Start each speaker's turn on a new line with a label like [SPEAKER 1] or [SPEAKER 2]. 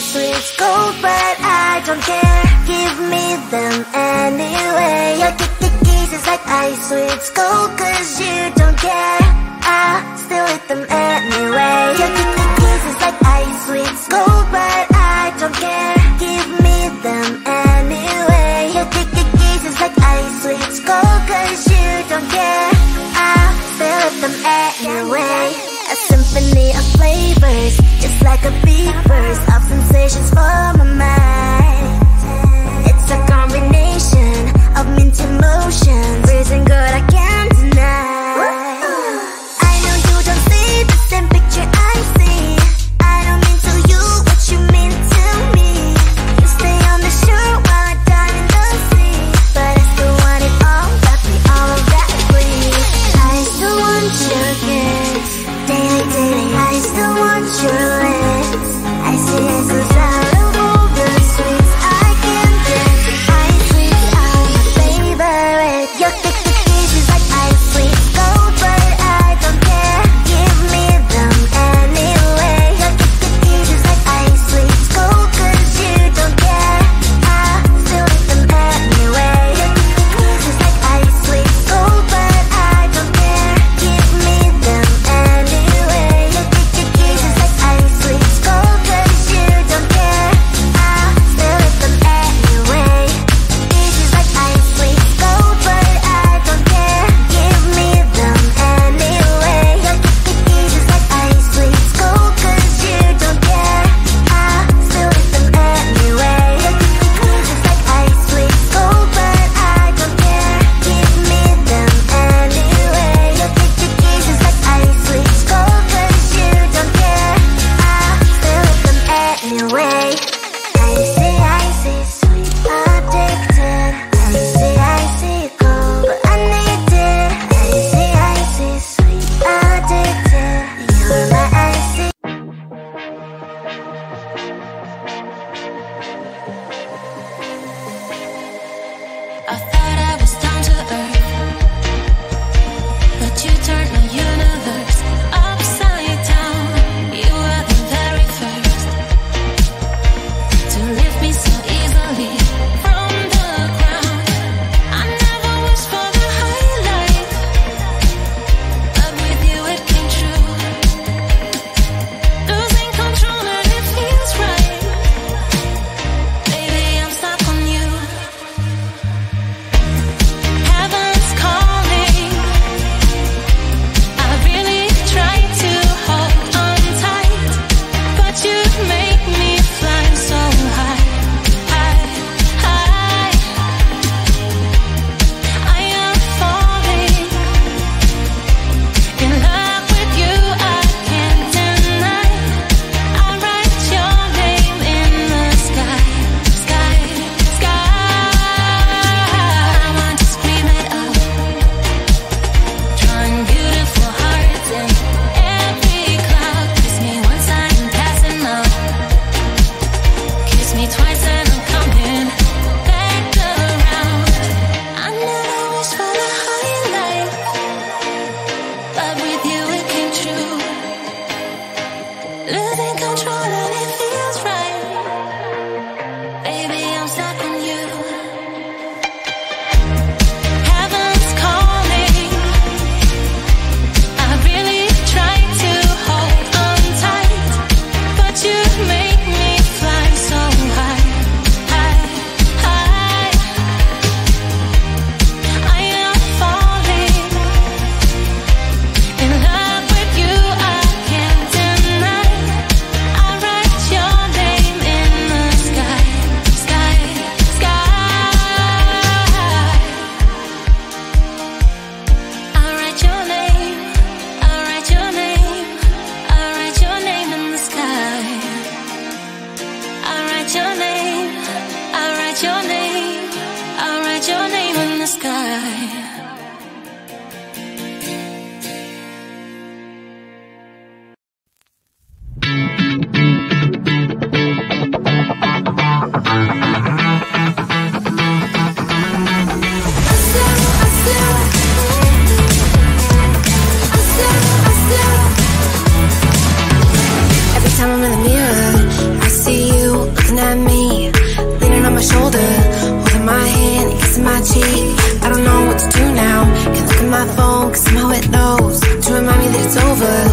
[SPEAKER 1] sweets gold, but I don't care. Give me them anyway. Your kisses like ice sweets gold, cause you don't care. I still eat them anyway. Your kisses like ice sweets gold, but I don't care. Give me them anyway. Your kisses like ice sweets gold, cause you don't care. I still eat them anyway. A symphony of flavors, just like a big burst of sensations for my mind. It's a combination of mint emotions, freezing good I can't deny. I know you don't see the same picture I see. I don't mean to you what you mean to me. You stay on the shore while I dive in the sea, but I still want it all, wrap me all of that please. I still want your kiss, daily, daily. I still want your lips. I see essence out of all the sweets I can get. Ice sweets are my favorite. Your kisses like ice sweets gold, but I don't care. Give me them anyway. Your kisses like ice sweets gold, cause you don't care. I still eat them anyway. Your kisses like ice sweets gold, but I don't care. Give me them anyway. Your kisses like ice sweets gold, cause you don't care. I still eat them anyway. Kisses like ice sweets gold, but I don't care. Give me them anyway. Your kisses like ice sweets gold, cause you don't care. I still eat them anyway. Your kisses like ice sweets gold, but I don't care. Give me them anyway. Your kisses like ice sweets gold, cause you don't care. I still eat them anyway. Icy, sweet, addicted. Icy, cold, but I need it. Icy, sweet, addicted. You're my icy.
[SPEAKER 2] I thought I was down to earth, but you turned my universe upside down. You were the very first to lift me so easily from the ground. I never wished for the highlight, but with you it came true. Losing control and it feels right. Baby, I'm stuck on you. Heaven's calling. I really tried to hold on tight, but you make me fly so high, high, high. I am falling in love with you, I can't deny. I write your name in the sky, sky, sky. I want to scream it out, drawing beautiful hearts in every cloud. Kiss me once I'm passing out, kiss me twice and I'm coming back around. I never wished for the highlight, but with you it came true. Losing control and it feels right. Baby, I'm stuck on you. Heaven's calling. I really tried to hold on tight, but you make me fly so high, high, high. I am falling in love with you, I can't deny. I write your name in the sky, sky, sky. I write your name, I write your name, I write your name in the sky. I write your name, I write your name, I write your name in the sky.
[SPEAKER 1] Every time I'm in the mirror, I see you
[SPEAKER 2] looking at me, leaning on my shoulder, holding my hand, kissing my cheek. I don't know what to do now. Can't look at my phone, cause somehow it knows to remind me that it's over.